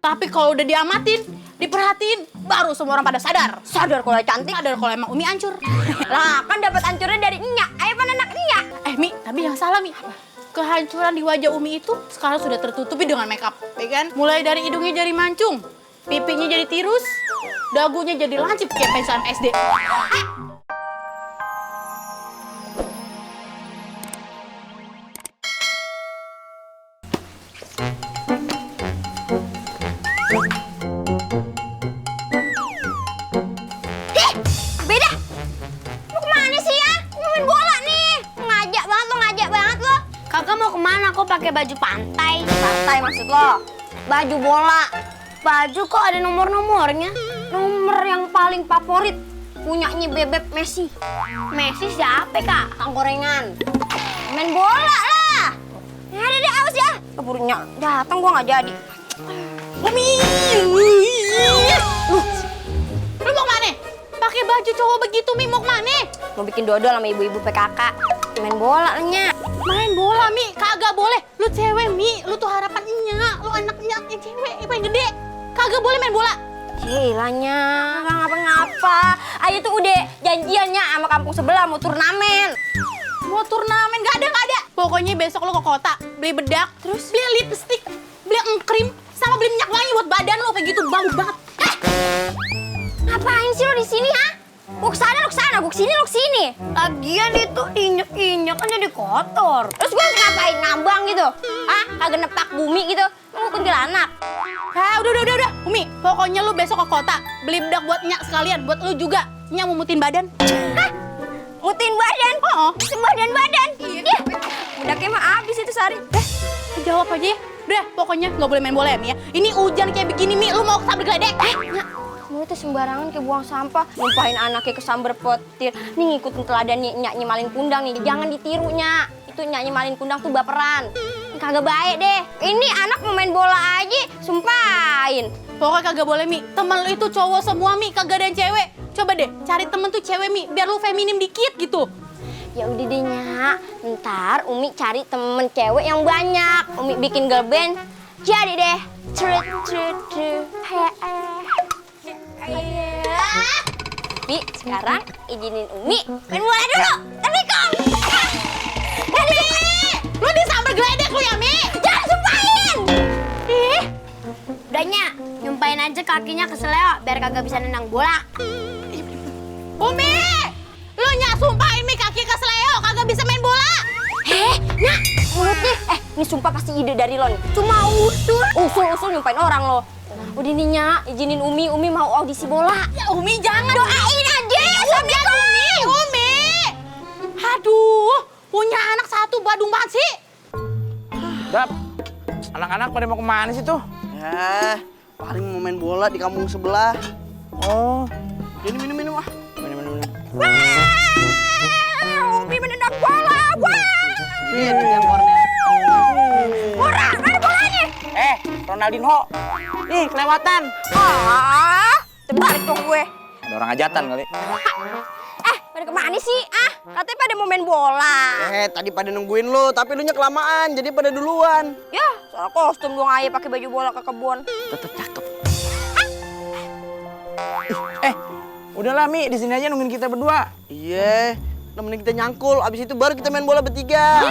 Tapi kalau udah diamatin, diperhatiin, baru semua orang pada sadar. Sadar kalau cantik. Sadar kalau emang Umi hancur. Lah kan dapat hancurnya dari Nyak. Ayo pan anak Nyak. Mi, tapi jangan salah, Mi. Kehancuran di wajah Umi itu sekarang sudah tertutupi dengan makeup, ya kan? Mulai dari hidungnya jadi mancung, pipinya jadi tirus, dagunya jadi lancip kayak pensiun SD. Beda. Mau kemana sih ya? Main bola nih. Ngajak banget lo. Kakak mau kemana? Kok pakai baju pantai? Santai maksud lo. Baju bola. Baju kok ada nomor-nomornya? Nomor yang paling favorit. Punyanya Bebek Messi. Messi siapa, Kak? Kang gorengan. Main bola lah. Ya ada deh, awas ya. Keburu Nyak datang gua nggak jadi. Umi! Lu mau kemana? Pakai baju cowok begitu, Mi, mau kemana? Mau bikin dodol sama ibu-ibu PKK. Main bola lah, Nyak. Main bola, Mi, kagak boleh. Lu cewek, Mi, lu tuh harapan Nya. Lu anaknya cewek, yang paling gede. Kagak boleh main bola. Cilanya, nggak ngapa-ngapa. Ayo tuh udah janjiannya sama kampung sebelah mau turnamen. Mau turnamen, gak ada. Pokoknya besok lu ke kota, beli bedak, terus beli lipstick, beli engkrim, sama beli minyak wangi buat badan lu, kayak gitu, bau banget. Ngapain sih lo di sini, ha? Gua kesana, gua kesini. Lagian itu injek-injek kan jadi kotor. Terus gua harus ngapain? Ngambang gitu? Hah? Kagak nepak bumi gitu? Lu kuntilanak. Udah. Umi, pokoknya lu besok ke kota, beli bedak buat Nyak sekalian, buat lu juga. Nyak mau mutin badan. Hah? Mutin badan? Oh. Badan. Iya. Bedaknya mah habis itu sehari. Jawab aja ya. Udah, pokoknya nggak boleh main bola ya, Mi ya. Ini hujan kayak begini, Mi, lu mau kesambar geledek. Nyak, lu tuh sembarangan kayak buang sampah. Numpahin anaknya ke sambar petir. Nih ngikutin teladan Nyaknya Malin Kundang nih. Jangan ditiru, Nyak. Itu Nyaknya Malin Kundang tuh baperan. Kagak baik deh. Ini anak mau main bola aja, sumpahin. Pokoknya kagak boleh, Mi. Temen lu itu cowok semua, Mi, kagak ada yang cewek. Coba deh, cari temen tuh cewek, Mi, biar lu feminim dikit gitu. Ya udah deh, Nyak. Ntar Umi cari temen cewek yang banyak. Umi bikin girl band. Jadi deh. Bi, sekarang izinin Umi main bola dulu. Assalamualaikum. Jadi, Lu disambar geledek lu ya, Mi. jangan sumpahin. Udah, Nyak, nyumpain aja kakinya ke seleo biar kagak bisa nendang bola. Umi! Lu Nyak sumpahin, Mi, kaki ke seleo, kagak bisa main bola. Nyak, mulut deh. Ini sumpah pasti ide dari lo nih. Cuma usul nyumpain orang lo. Udah nih, Nyak, izinin Umi mau audisi bola. Ya, Umi jangan. Doain aja. Assalamualaikum. Umi! Aduh, punya anak satu badung banget sih. Dap, anak-anak pada mau kemana sih tuh? Ya, paling mau main bola di kampung sebelah. Oh, Ini minum ah. minum. Umi menendang bola. Iya, yang korner. Murah, mana bolanya? Ronaldinho. Nih, kelewatan. Terbalik dong gue. Ada orang hajatan kali. Pada kemana sih? Katanya pada mau main bola. Tadi pada nungguin lo, tapi lu nya kelamaan, jadi pada duluan. Ya, soal kostum dong ayah pakai baju bola ke kebun. Tetep cakep. Udahlah Mi, di sini aja nungguin kita berdua. Iya, nemenin kita nyangkul, abis itu baru kita main bola bertiga.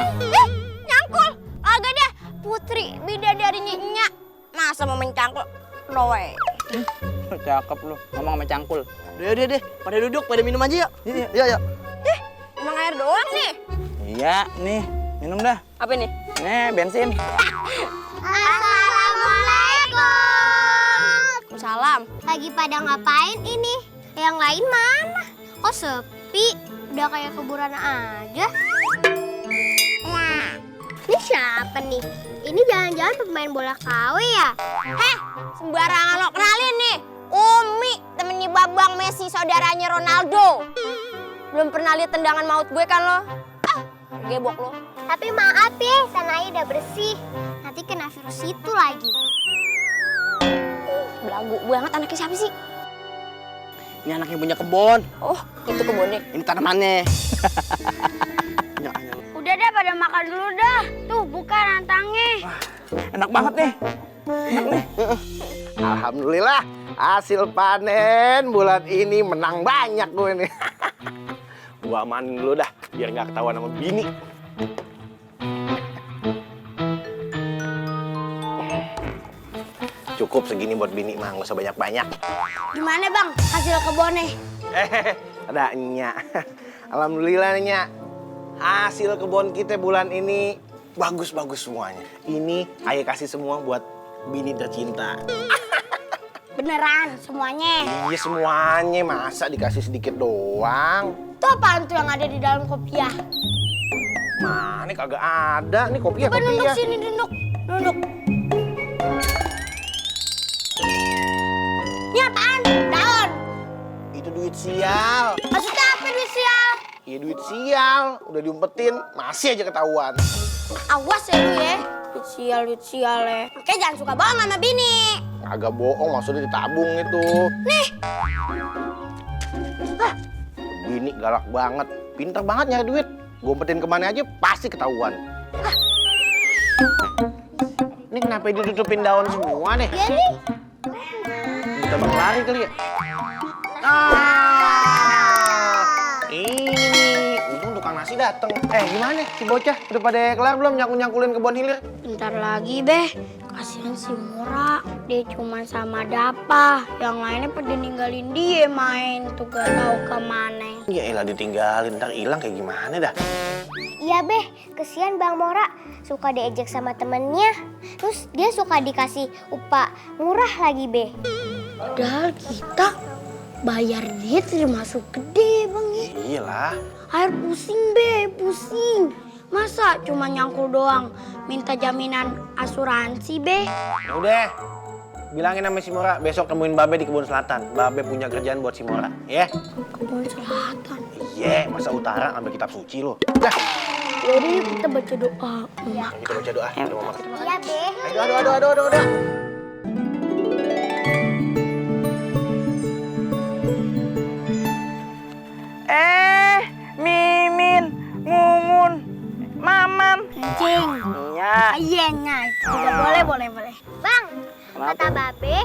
Nyangkul? Agak dah. Putri bidadarinya Nyak. Masa mau mencangkul? No way. Cakep lu, ngomong sama cangkul. Udah deh, pada duduk, pada minum aja yuk. Iya. Emang air doang nih? Iya, nih, minum dah. Apa nih? Nih, bensin. Assalamualaikum. Salam. Lagi pada ngapain ini? Yang lain mana? Kok sepi? Udah kayak kuburan aja. Wah, ini siapa nih? Ini jangan-jangan pemain bola KW ya? Sembarangan lo kenalin nih. Umi, temennya Babang Messi, saudaranya Ronaldo. Belum pernah lihat tendangan maut gue kan lo? Gebok lo. Tapi maaf ya, sananya udah bersih. Nanti kena virus itu lagi. Belagu banget, anaknya siapa sih? Ini anak yang punya kebun. Oh, itu kebunnya. Ini tanamannya. Udah dah, pada makan dulu dah. Tuh, buka rantangnya. Enak banget nih. Alhamdulillah, hasil panen bulan ini menang banyak gue nih. Gua amanin dulu dah, biar nggak ketahuan sama bini. Cukup segini buat bini mah, nggak usah banyak-banyak. Gimana bang hasil kebunnya? Ada Nya. Alhamdulillah Nya. Hasil kebun kita bulan ini bagus-bagus semuanya. Ini ayah kasih semua buat bini tercinta. Beneran semuanya? Iya semuanya, masa dikasih sedikit doang? Itu apaan tuh yang ada di dalam kopiah? Mana kagak ada nih kopiah. Coba nunduk sini, nunduk. Ini apaan? Daun. Itu duit sial. Maksudnya apa duit sial? Iya duit sial, udah diumpetin, masih aja ketahuan. Awas ya lu ya. Duit sial ya. Makanya jangan suka bohong sama bini. Agak bohong, maksudnya ditabung itu. Nih. Bini galak banget, pintar banget nyari duit. Gue umpetin kemana aja pasti ketahuan. Ini kenapa ditutupin daun semua nih? Ya nih. Kita bakal lari kali ya? Ini untung tukang nasi dateng. Gimana si bocah? Udah pada kelar belum nyangkul-nyangkulin kebun hilir? Bentar lagi, Beh. Kasihan si Mora. Dia cuma sama Dapa. Yang lainnya pada ninggalin dia main. Tuh gak tahu kemana. Ya elah ditinggalin, ntar hilang kayak gimana dah? Iya Beh, kesian Bang Mora suka diejek sama temennya. Terus dia suka dikasih upah murah lagi Beh. Padahal kita bayar dia termasuk gede, Bang ya. Iyalah. Air pusing, Beh, pusing. Masa cuma nyangkul doang, minta jaminan asuransi, Beh. Ya udah, bilangin sama si Mora besok temuin Babe di kebun selatan. Babe punya kerjaan buat si Mora, ya? Kebun selatan. Iya, masa utara ambil kitab suci lo. Dah, Yaudah yuk kita baca doa. kita baca doa. Doa Mama. Iya Beh. Doa. Mimin, Mumun, Maman. Cing. Iya. Ayahnya itu juga boleh. Bang, kata Babe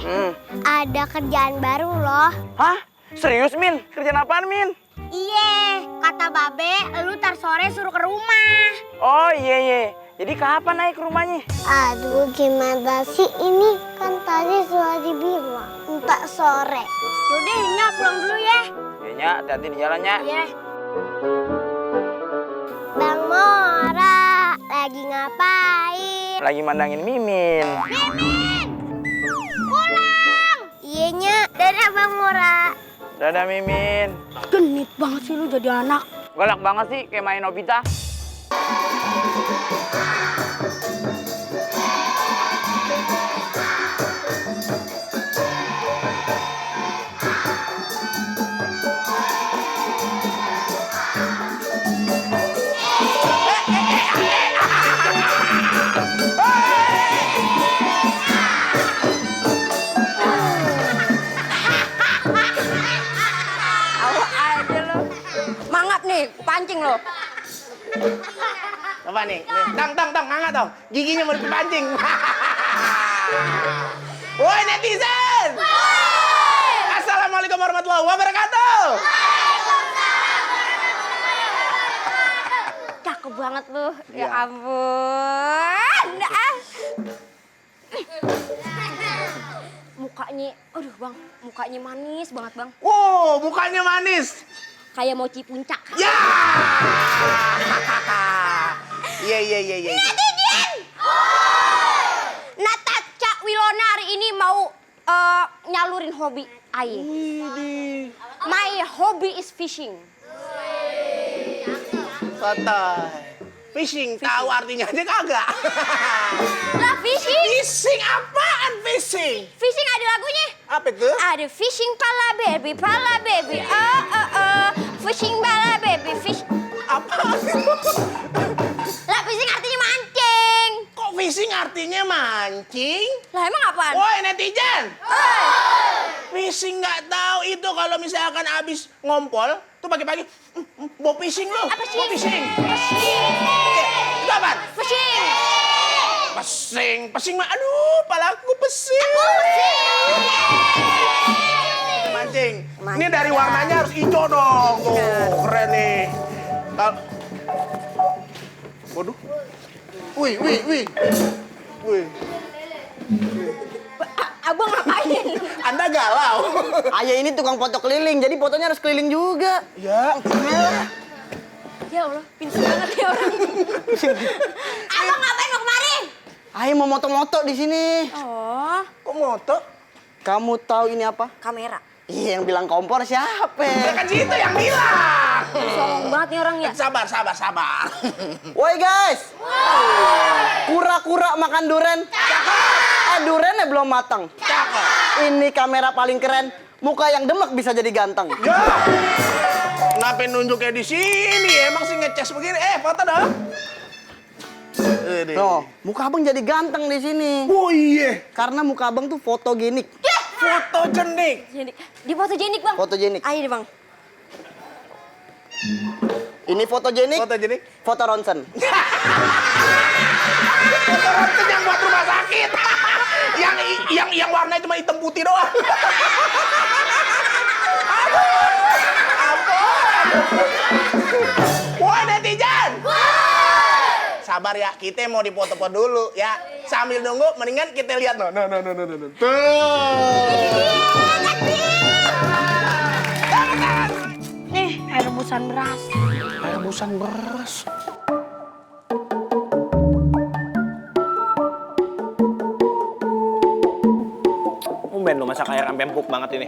ada kerjaan baru loh. Hah? Serius, Min? Kerjaan apaan, Min? Iya, kata Babe, lu tar sore suruh ke rumah. Oh, iya. Jadi kapan naik ke rumahnya? Aduh gimana sih ini? Kan tadi sudah dibilang entar sore. Yaudah, Nya pulang dulu ya. Iya, Nya. Hati-hati di jalannya. Iya. Bang Mora lagi ngapain? Lagi mandangin Mimin. Iya Nya, dadah Bang Mora. Dadah, Mimin. Genit banget sih lu jadi anak. Galak banget sih, kayak main Nobita. Mangap nih, pancing lo. Apa nih? Tang, ngangkat dong. Giginya mau dipancing. Woi netizen! Assalamualaikum warahmatullahi wabarakatuh. Cakep banget lu. Ya Iya. ampun. Mukanya, aduh Bang, mukanya manis banget Bang. Wow, mukanya manis. Kayak mochi puncak. Ya! Iya. Natacha Wilona hari ini mau nyalurin hobi aye. My hobby is fishing. Santai. Fishing, tahu artinya aja kagak. Lah fishing? Fishing apaan fishing? Fishing ada lagunya. Apa itu? Ada fishing pala baby. Fishing pala baby, fish. Apaan itu? Lah fishing artinya mancing. Kok fishing artinya mancing? Lah emang apaan? Woi netizen! Fishing nggak tahu itu kalau misalkan abis ngompol tuh pagi-pagi mau fishing lo. Apa sih? Mau fishing. Itu apaan? Fishing. Pesing mah. Aduh, palaku pesing. Mancing. Ini dari warnanya harus hijau dong. Tuh, keren nih. Waduh. Wih. Abang ngapain? Anda galau. Ayah ini tukang foto keliling, jadi fotonya harus keliling juga. Ya. Ya Allah, pintar banget ya orang. Abang ngapain mau kemari? Ayah mau moto-moto di sini. Oh, Kok moto? Kamu tahu ini apa? kamera. Iya, yang bilang kompor siapa? Ya kan situ yang bilang. Sombong banget nih orang ya. Sabar. Woi guys. Kura-kura makan duren. Durennya belum matang. Ini kamera paling keren. Muka yang demek bisa jadi ganteng. Ya. Kenapa nunjuknya di sini? Emang sih ngecas begini. Foto dong. Tuh, muka abang jadi ganteng di sini. Oh iya. Karena muka abang tuh fotogenik. Fotogenik. Jadi di fotogenik bang. Fotogenik. Ayo deh bang. Ini fotogenik. Fotogenik. Foto ronsen. Foto ronsen yang buat rumah sakit. yang warna cuma hitam putih doang. Woi netizen. Sabar ya, kita mau dipoto-foto dulu ya. Sambil nunggu, mendingan kita lihat no. Nih, air rebusan beras. Air rebusan beras. Umben lo masak air sampai empuk banget ini.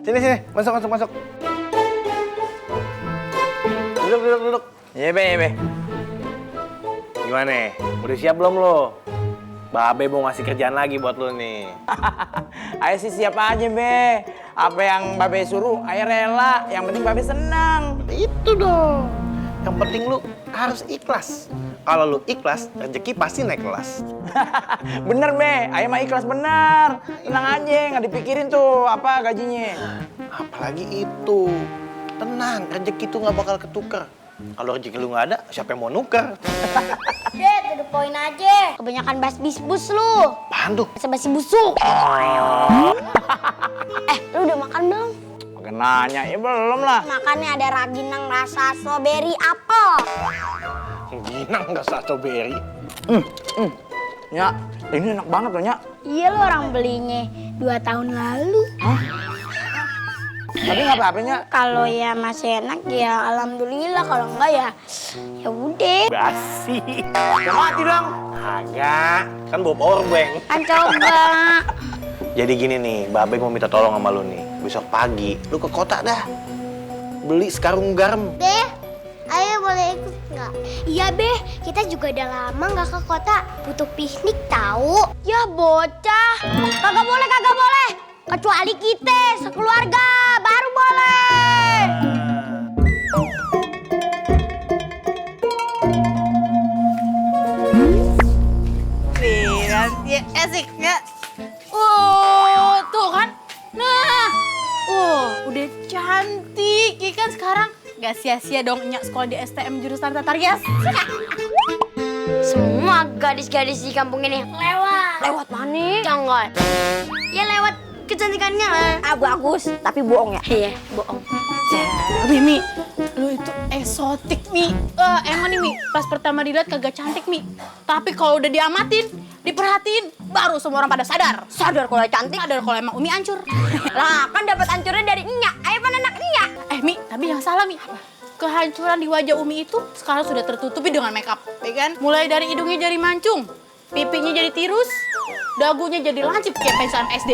Sini, masuk. Duduk. Iya, Be. Gimana? Udah siap belum lo? Babe mau ngasih kerjaan lagi buat lo nih. Ayo sih siap aja, Be. Apa yang Babe suruh, ayo rela. Yang penting Babe senang. Itu dong. Yang penting lu harus ikhlas. Kalau lu ikhlas, rezeki pasti naik kelas. Bener, Be. Ayo mah ikhlas bener. Tenang aja, nggak dipikirin tuh apa gajinya. Apalagi itu. Tenang, rezeki tuh nggak bakal ketuker. Kalau rezeki lu nggak ada, siapa yang mau nuker? Deh, to the point aja. Kebanyakan bas-bis-bus lu. Apaan tuh? Basa-basi busuk. Lu udah makan belum? Pakai nanya, ya belum lah. Makannya ada ragginang rasa strawberry apel. Ginang nggak usah strawberry. Nya, ini enak banget loh, Nya. Iya lo orang belinya 2 tahun lalu. Tapi nggak apa-apa, Nya. Kalau ya masih enak ya alhamdulillah, kalau enggak ya udah. Basi. Udah mati dong. Agak, kan bawa power bank. Kan coba. Jadi gini nih, Babe mau minta tolong sama lu nih. Besok pagi, lu ke kota dah. Beli sekarung garam. Deh, ayo boleh ikut nggak? Iya Beh, kita juga udah lama nggak ke kota. Butuh piknik tahu. Ya bocah, kagak boleh. Kecuali kita sekeluarga baru boleh. Nih, nanti asik nggak? Tuh kan? Nah, udah cantik. Ya kan sekarang nggak sia-sia dong Nyak sekolah di STM jurusan Tata Rias. Semua gadis-gadis di kampung ini Lewat mana? Jangan. Ya lewat kecantikannya lah. Bagus, tapi bohong ya. Iya, bohong. Mimi, lu itu eksotik, Mi. Emang nih, Mi, pas pertama dilihat kagak cantik, Mi. Tapi kalau udah diamatin, diperhatiin, baru semua orang pada sadar. Sadar kalau cantik. Sadar kalau emang Umi hancur. Lah, kan dapat hancurnya dari Nyak. Ayo mana anak Nyak? Mi, tapi jangan salah, Mi. Kehancuran di wajah Umi itu sekarang sudah tertutupi dengan makeup, ya kan? Mulai dari hidungnya jadi mancung, pipinya jadi tirus, dagunya jadi lancip kayak pensiun SD.